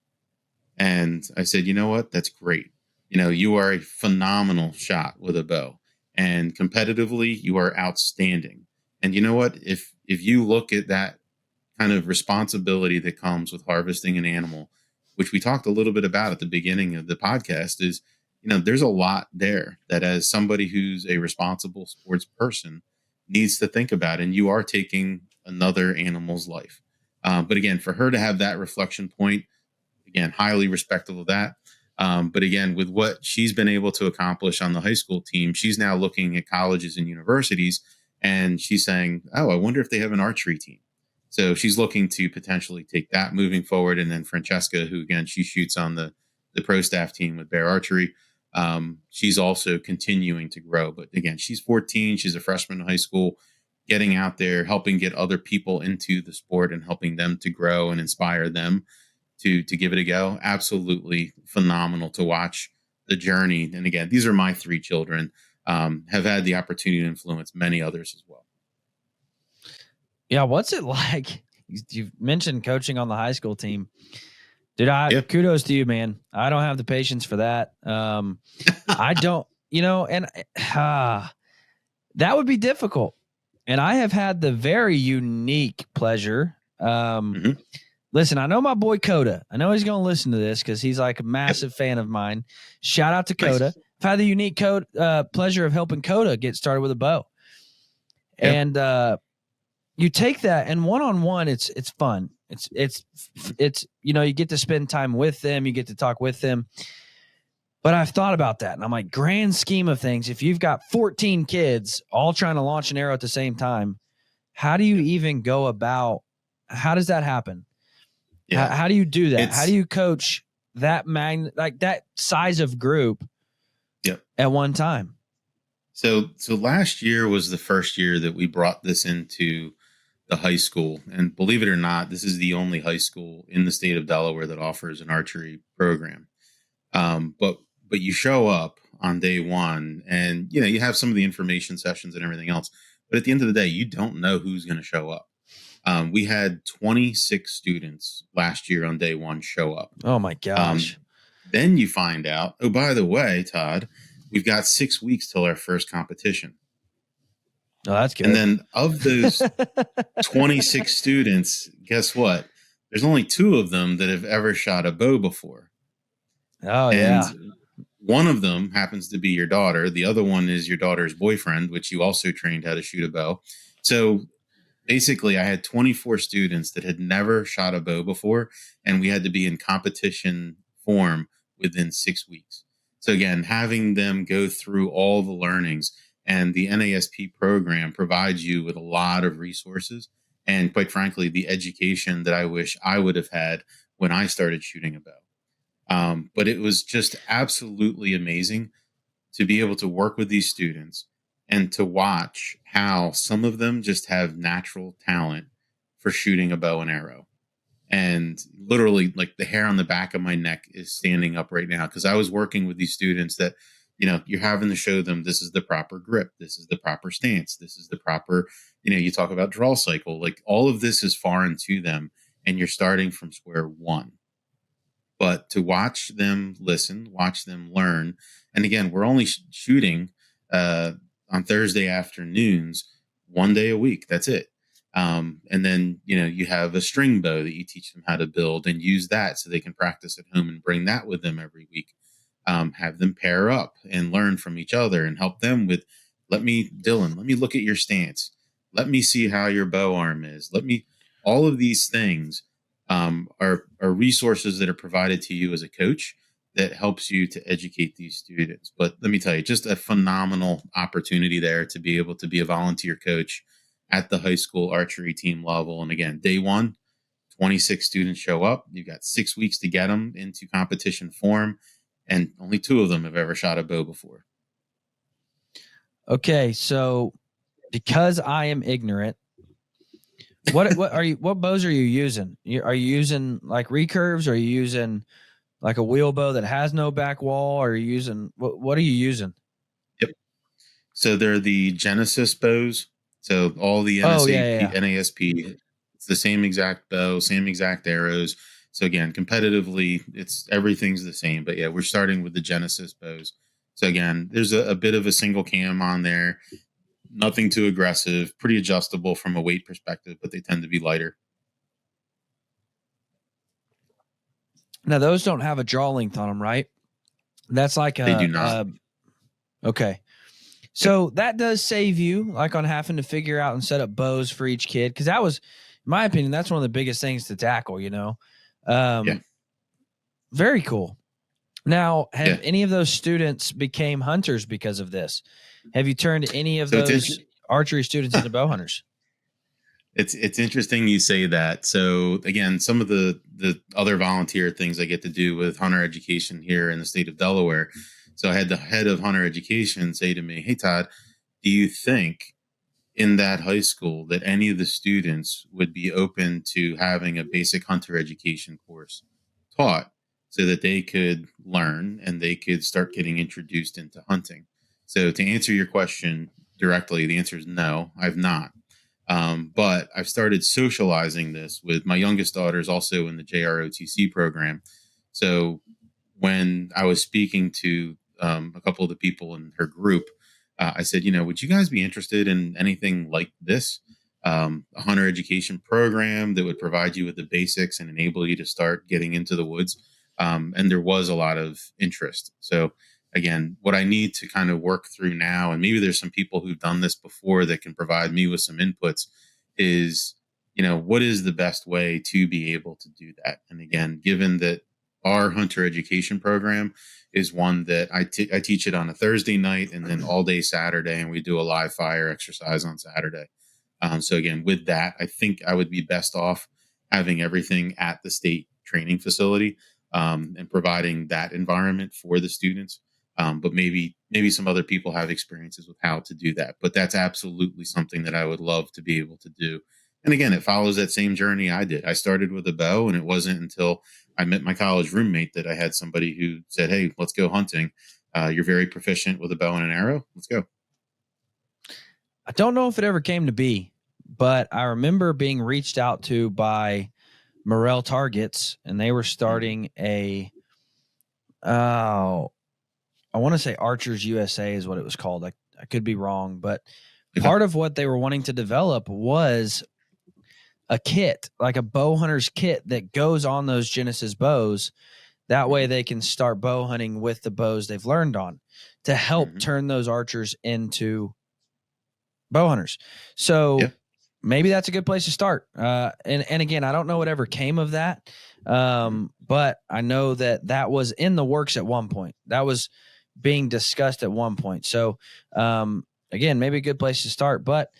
And I said, "You know what? That's great. You are a phenomenal shot with a bow, and competitively, you are outstanding. And you know what? If you look at that kind of responsibility that comes with harvesting an animal, which we talked a little bit about at the beginning of the podcast, is there's a lot there that as somebody who's a responsible sports person needs to think about, and you are taking another animal's life. But again, for her to have that reflection point, again, highly respectful of that. But again, with what she's been able to accomplish on the high school team, she's now looking at colleges and universities, and she's saying, "Oh, I wonder if they have an archery team." So she's looking to potentially take that moving forward. And then Francesca, who again, she shoots on the pro staff team with Bear Archery. She's also continuing to grow. But again, she's 14. She's a freshman in high school, getting out there, helping get other people into the sport and helping them to grow and inspire them to give it a go. Absolutely phenomenal to watch the journey. And again, these are my 3 children, have had the opportunity to influence many others as well. Yeah. What's it like? You mentioned coaching on the high school team. Dude, kudos to you, man. I don't have the patience for that. I don't, and that would be difficult. And I have had the very unique pleasure. Listen, I know my boy Coda. I know he's going to listen to this because he's like a massive fan of mine. Shout out to Coda. Nice. I've had the unique pleasure of helping Coda get started with a bow. Yep. And you take that, and one-on-one, it's fun. It's you get to spend time with them. You get to talk with them. But I've thought about that, and I'm like, grand scheme of things, if you've got 14 kids all trying to launch an arrow at the same time, how do you even go about, how does that happen? Yeah. How do you do that? How It's do you coach that like that size of group at one time? So last year was the first year that we brought this into the high school. And believe it or not, this is the only high school in the state of Delaware that offers an archery program. But you show up on day one and, you have some of the information sessions and everything else. But at the end of the day, you don't know who's going to show up. We had 26 students last year on day one show up. Oh my gosh. Then you find out, oh, by the way, Todd, we've got 6 weeks till our first competition. Oh, that's good. And then of those 26 students, guess what? There's only 2 of them that have ever shot a bow before. Oh, and yeah. One of them happens to be your daughter. The other one is your daughter's boyfriend, which you also trained how to shoot a bow. So basically, I had 24 students that had never shot a bow before, and we had to be in competition form within 6 weeks. So again, having them go through all the learnings, and the NASP program provides you with a lot of resources and, quite frankly, the education that I wish I would have had when I started shooting a bow. But it was just absolutely amazing to be able to work with these students and to watch how some of them just have natural talent for shooting a bow and arrow. And literally, like, the hair on the back of my neck is standing up right now, because I was working with these students that, you're having to show them this is the proper grip, this is the proper stance, this is the proper, you talk about draw cycle, like all of this is foreign to them, and you're starting from square one. But to watch them listen, watch them learn, and again, we're only shooting on Thursday afternoons, 1 day a week. That's it. And then, you have a string bow that you teach them how to build and use that so they can practice at home and bring that with them every week. Have them pair up and learn from each other and help them with, Dylan, let me look at your stance. Let me see how your bow arm is. All of these things are resources that are provided to you as a coach that helps you to educate these students. But let me tell you, just a phenomenal opportunity there to be able to be a volunteer coach at the high school archery team level. And again, day one, 26 students show up. You've got 6 weeks to get them into competition form, and only 2 of them have ever shot a bow before. Okay, so because I am ignorant, what bows are you using? Are you using like recurves? Are you using like a wheel bow that has no back wall? Or are you using what are you using? Yep. So they're the Genesis bows. So all the NASP, it's the same exact bow, same exact arrows. So again, competitively, everything's the same. But yeah, we're starting with the Genesis bows. So again, there's a bit of a single cam on there. Nothing too aggressive, pretty adjustable from a weight perspective, but they tend to be lighter. Now, those don't have a draw length on them, right? That's like they do not. Okay. So that does save you like on having to figure out and set up bows for each kid. Cause that was, in my opinion, that's one of the biggest things to tackle, Very cool. Now, have any of those students became hunters because of this? Have you turned any of those archery students into bow hunters? It's interesting you say that. So again, some of the other volunteer things I get to do with hunter education here in the state of Delaware. So I had the head of hunter education say to me, "Hey, Todd, do you think in that high school that any of the students would be open to having a basic hunter education course taught so that they could learn and they could start getting introduced into hunting?" So to answer your question directly, the answer is no, I've not. But I've started socializing this with my youngest daughter, is also in the JROTC program. So when I was speaking to a couple of the people in her group, I said, would you guys be interested in anything like this? A hunter education program that would provide you with the basics and enable you to start getting into the woods. And there was a lot of interest. So again, what I need to kind of work through now, and maybe there's some people who've done this before that can provide me with some inputs, is, what is the best way to be able to do that? And again, given that our hunter education program is one that I teach it on a Thursday night and then all day Saturday, and we do a live fire exercise on Saturday. So again, with that, I think I would be best off having everything at the state training facility, and providing that environment for the students. But maybe some other people have experiences with how to do that. But that's absolutely something that I would love to be able to do. And again, it follows that same journey I did. I started with a bow, and it wasn't until I met my college roommate that I had somebody who said, "Hey, let's go hunting. You're very proficient with a bow and an arrow. Let's go." I don't know if it ever came to be, but I remember being reached out to by Morel Targets, and they were starting I want to say Archers USA is what it was called. I could be wrong, but part of what they were wanting to develop was a kit, like a bow hunter's kit that goes on those Genesis bows. That way they can start bow hunting with the bows they've learned on to help turn those archers into bow hunters. So maybe that's a good place to start. And again, I don't know whatever came of that. But I know that was in the works at one point. That was being discussed at one point. So, again, maybe a good place to start, but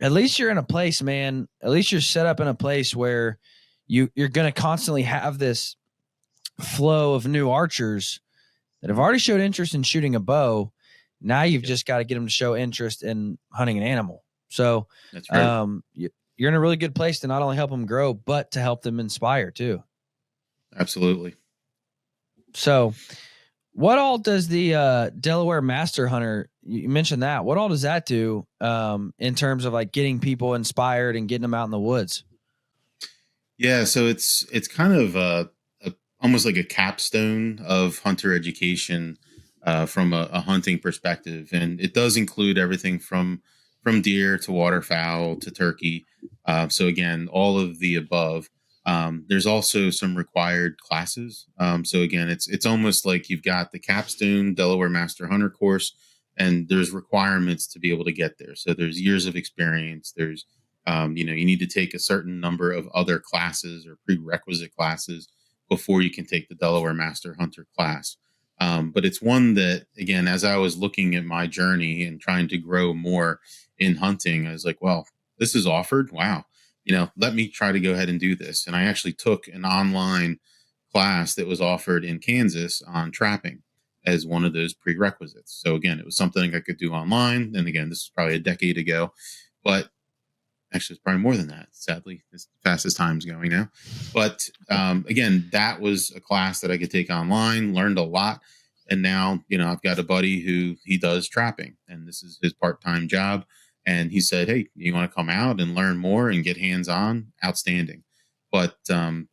at least you're in a place, man, at least you're set up in a place where you're going to constantly have this flow of new archers that have already showed interest in shooting a bow. Now you've just got to get them to show interest in hunting an animal. So, that's right. You're in a really good place to not only help them grow, but to help them inspire too. Absolutely. So what all does the Delaware Master Hunter, you mentioned that, what all does that do in terms of like getting people inspired and getting them out in the woods? Yeah, so it's kind of almost like a capstone of hunter education from a hunting perspective, and it does include everything from deer to waterfowl to turkey. So again, all of the above. There's also some required classes. So again, it's almost like you've got the capstone Delaware Master Hunter course, and there's requirements to be able to get there. So there's years of experience. There's, you need to take a certain number of other classes or prerequisite classes before you can take the Delaware Master Hunter class. But it's one that, again, as I was looking at my journey and trying to grow more in hunting, I was like, well, this is offered. Wow. Let me try to go ahead and do this. And I actually took an online class that was offered in Kansas on trapping as one of those prerequisites. So again, it was something I could do online. And again, this is probably a decade ago, but actually it's probably more than that, sadly, as fast as time's going now. But again, that was a class that I could take online, learned a lot. And now, I've got a buddy who he does trapping, and this is his part-time job. And he said, "Hey, you want to come out and learn more and get hands-on?" Outstanding. But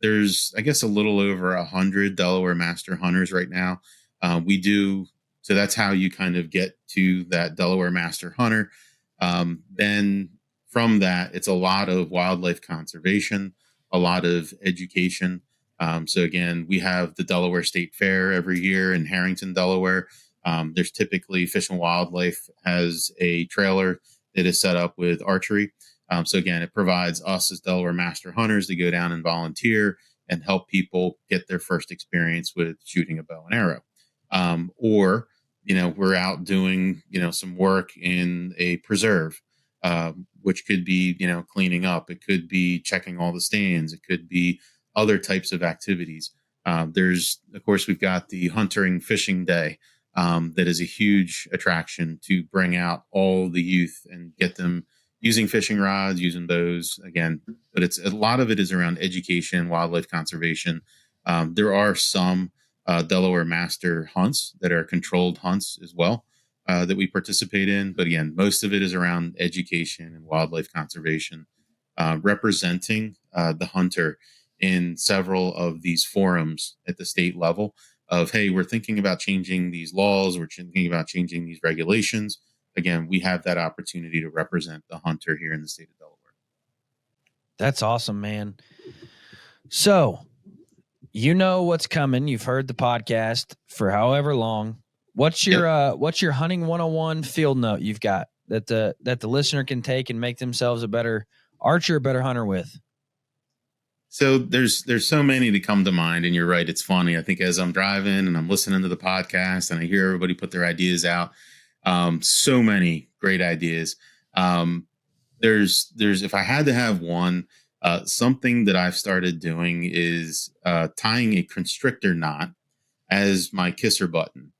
there's, I guess, a little over 100 Delaware Master Hunters right now. So that's how you kind of get to that Delaware Master Hunter. Then from that, it's a lot of wildlife conservation, a lot of education. So again, we have the Delaware State Fair every year in Harrington, Delaware. There's typically Fish and Wildlife has a trailer that is set up with archery. So again, it provides us as Delaware Master Hunters to go down and volunteer and help people get their first experience with shooting a bow and arrow. Or, we're out doing, some work in a preserve, which could be, cleaning up. It could be checking all the stands. It could be other types of activities. Of course, we've got the hunting fishing day. That is a huge attraction to bring out all the youth and get them using fishing rods, using bows again. But a lot of it is around education, wildlife conservation. There are some Delaware Master hunts that are controlled hunts as well that we participate in. But again, most of it is around education and wildlife conservation, representing the hunter in several of these forums at the state level. Of, hey, we're thinking about changing these laws, we're thinking about changing these regulations. Again, we have that opportunity to represent the hunter here in the state of Delaware. That's awesome, man. So, what's coming. You've heard the podcast for however long. What's your hunting 101 field note you've got that the listener can take and make themselves a better archer, a better hunter with? So there's so many to come to mind, and you're right. It's funny. I think as I'm driving and I'm listening to the podcast and I hear everybody put their ideas out, so many great ideas. Um, there's if I had to have one, something that I've started doing is tying a constrictor knot as my kisser button.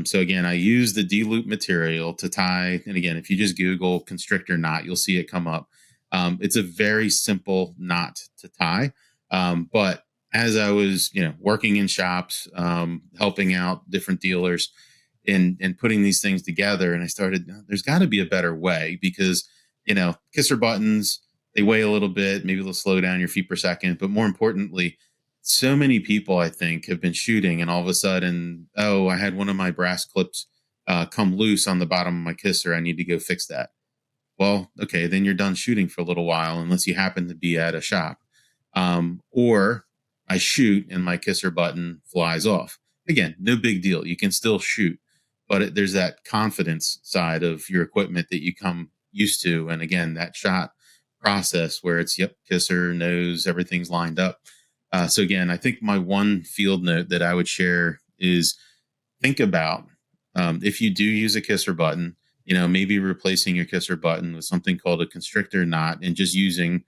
So again, I use the D-loop material to tie. And again, if you just Google constrictor knot, you'll see it come up. It's a very simple knot to tie. But as I was, working in shops, helping out different dealers and putting these things together, and I started, there's got to be a better way because, kisser buttons, they weigh a little bit, maybe they'll slow down your feet per second. But more importantly, so many people, I think, have been shooting, and all of a sudden, oh, I had one of my brass clips come loose on the bottom of my kisser. I need to go fix that. Well, okay, then you're done shooting for a little while, unless you happen to be at a shop. Or I shoot and my kisser button flies off. Again, no big deal. You can still shoot, but there's that confidence side of your equipment that you come used to. And again, that shot process where it's, kisser, nose, everything's lined up. So again, I think my one field note that I would share is think about if you do use a kisser button, maybe replacing your kisser button with something called a constrictor knot and just using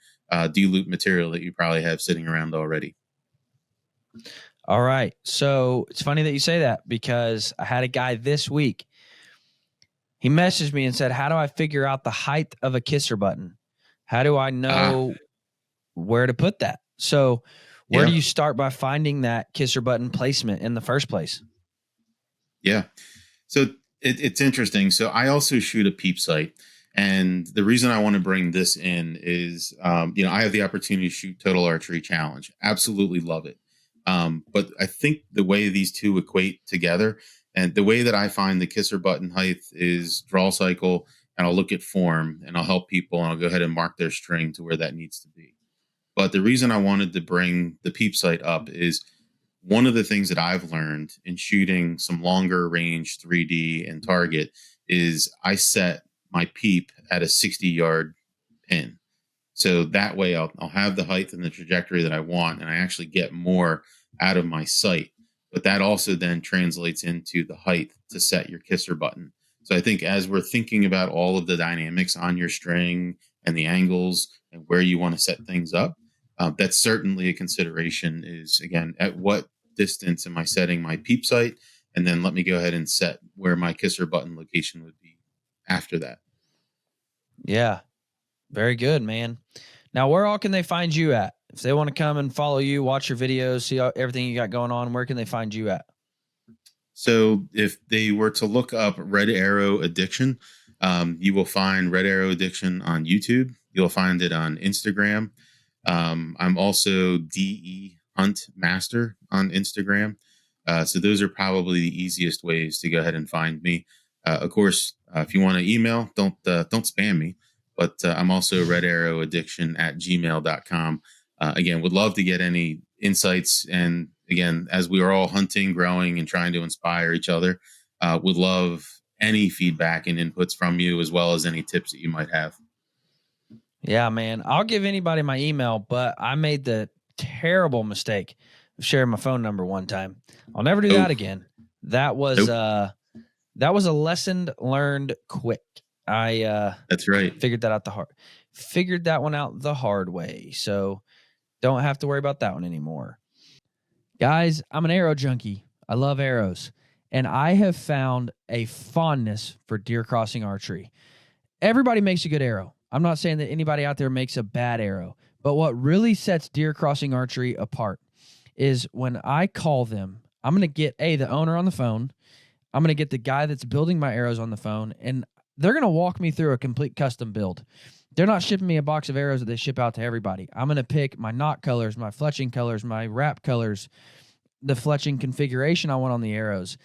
D-loop material that you probably have sitting around already. All right. So it's funny that you say that because I had a guy this week. He messaged me and said, how do I figure out the height of a kisser button? How do I know where to put that? So where do you start by finding that kisser button placement in the first place? Yeah. So it's interesting. So I also shoot a peep sight. And the reason I want to bring this in is, I have the opportunity to shoot Total Archery Challenge. Absolutely love it. But I think the way these two equate together and the way that I find the kisser button height is draw cycle, and I'll look at form and I'll help people and I'll go ahead and mark their string to where that needs to be. But the reason I wanted to bring the peep sight up is one of the things that I've learned in shooting some longer range 3D and target is I set my peep at a 60-yard pin. So that way I'll have the height and the trajectory that I want, and I actually get more out of my sight. But that also then translates into the height to set your kisser button. So I think as we're thinking about all of the dynamics on your string and the angles and where you want to set things up, that's certainly a consideration is, again, at what distance am I setting my peep sight? And then let me go ahead and set where my kisser button location would be after that. Yeah. Very good, man. Now, where all can they find you at? If they want to come and follow you, watch your videos, see everything you got going on, where can they find you at? So if they were to look up Red Arrow Addiction, you will find Red Arrow Addiction on YouTube. You'll find it on Instagram. I'm also DE Hunt Master on Instagram. So those are probably the easiest ways to go ahead and find me. Of course, if you want to email, don't spam me, but I'm also redarrowsaddiction@gmail.com. Again, would love to get any insights. And again, as we are all hunting, growing, and trying to inspire each other, would love any feedback and inputs from you, as well as any tips that you might have. Yeah, man. I'll give anybody my email, but I made the terrible mistake of sharing my phone number one time. I'll never do that again. That was a lesson learned quick. That's right. Figured that one out the hard way. So don't have to worry about that one anymore. Guys, I'm an arrow junkie. I love arrows. And I have found a fondness for deer crossing archery. Everybody makes a good arrow. I'm not saying that anybody out there makes a bad arrow, but what really sets deer crossing archery apart is when I call them, I'm going to get the owner on the phone. I'm going to get the guy that's building my arrows on the phone, and they're going to walk me through a complete custom build. They're not shipping me a box of arrows that they ship out to everybody. I'm going to pick my knot colors, my fletching colors, my wrap colors, the fletching configuration I want on the arrows.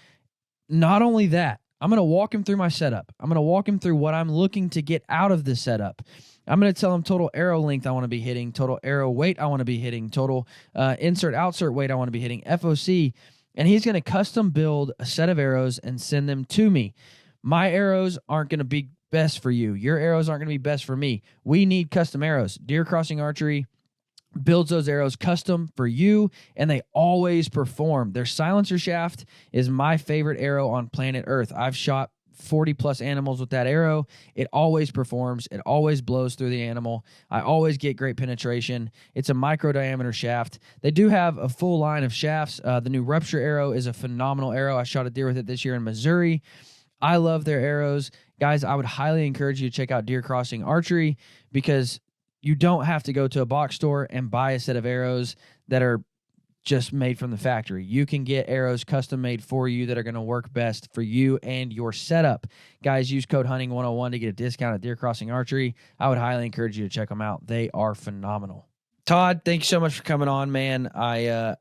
Not only that, I'm going to walk him through my setup. I'm going to walk him through what I'm looking to get out of this setup. I'm going to tell him total arrow length I want to be hitting, total arrow weight I want to be hitting, total insert-outsert weight I want to be hitting, FOC, and he's going to custom build a set of arrows and send them to me. My arrows aren't going to be best for you. Your arrows aren't going to be best for me. We need custom arrows. Deer crossing archery, builds those arrows custom for you, and they always perform. Their silencer shaft is my favorite arrow on planet Earth. I've shot 40 plus animals with that arrow. It always performs. It always blows through the animal. I always get great penetration. It's a micro diameter shaft. They do have a full line of shafts. The new Rupture arrow is a phenomenal arrow. I shot a deer with it this year in Missouri. I love their arrows. Guys, I would highly encourage you to check out Deer Crossing Archery, because you don't have to go to a box store and buy a set of arrows that are just made from the factory. You can get arrows custom made for you that are going to work best for you and your setup. Guys, use code hunting101 to get a discount at Deer Crossing Archery. I would highly encourage you to check them out. They are phenomenal. Todd, thank you so much for coming on, man. I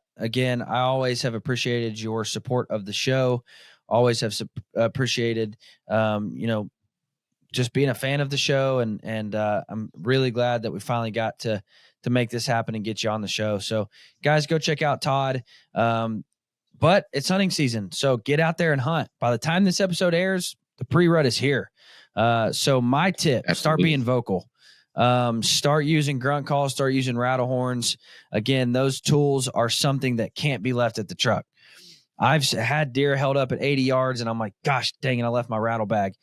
always have appreciated your support of the show. Always have appreciated, just being a fan of the show, and I'm really glad that we finally got to make this happen and get you on the show. So guys, go check out Todd. But it's hunting season, so get out there and hunt. By the time this episode airs, the pre-rut is here. So my tip, start being vocal. Start using grunt calls, start using rattle horns. Again, those tools are something that can't be left at the truck. I've had deer held up at 80 yards, and I'm like, gosh dang it, I left my rattle bag.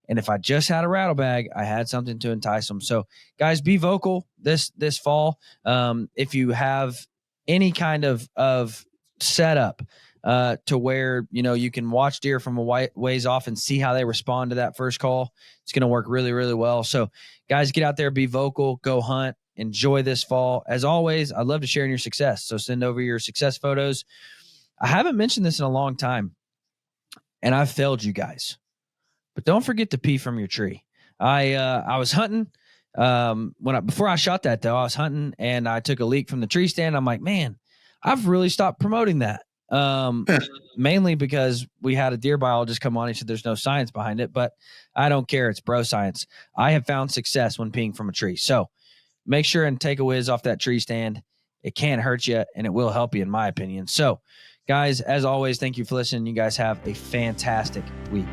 And if I just had a rattle bag, I had something to entice them. So guys, be vocal this fall. If you have any kind of setup to where, you can watch deer from a ways off and see how they respond to that first call, it's going to work really, really well. So guys, get out there, be vocal, go hunt, enjoy this fall. As always, I'd love to share in your success. So send over your success photos. I haven't mentioned this in a long time, and I've failed you guys. But don't forget to pee from your tree. I was hunting before I shot that, though. I was hunting and I took a leak from the tree stand. I'm like, man, I've really stopped promoting that. Mainly because we had a deer biologist come on. He said there's no science behind it, but I don't care. It's bro science. I have found success when peeing from a tree. So make sure and take a whiz off that tree stand. It can't hurt you, and it will help you, in my opinion. So guys, as always, thank you for listening. You guys have a fantastic week.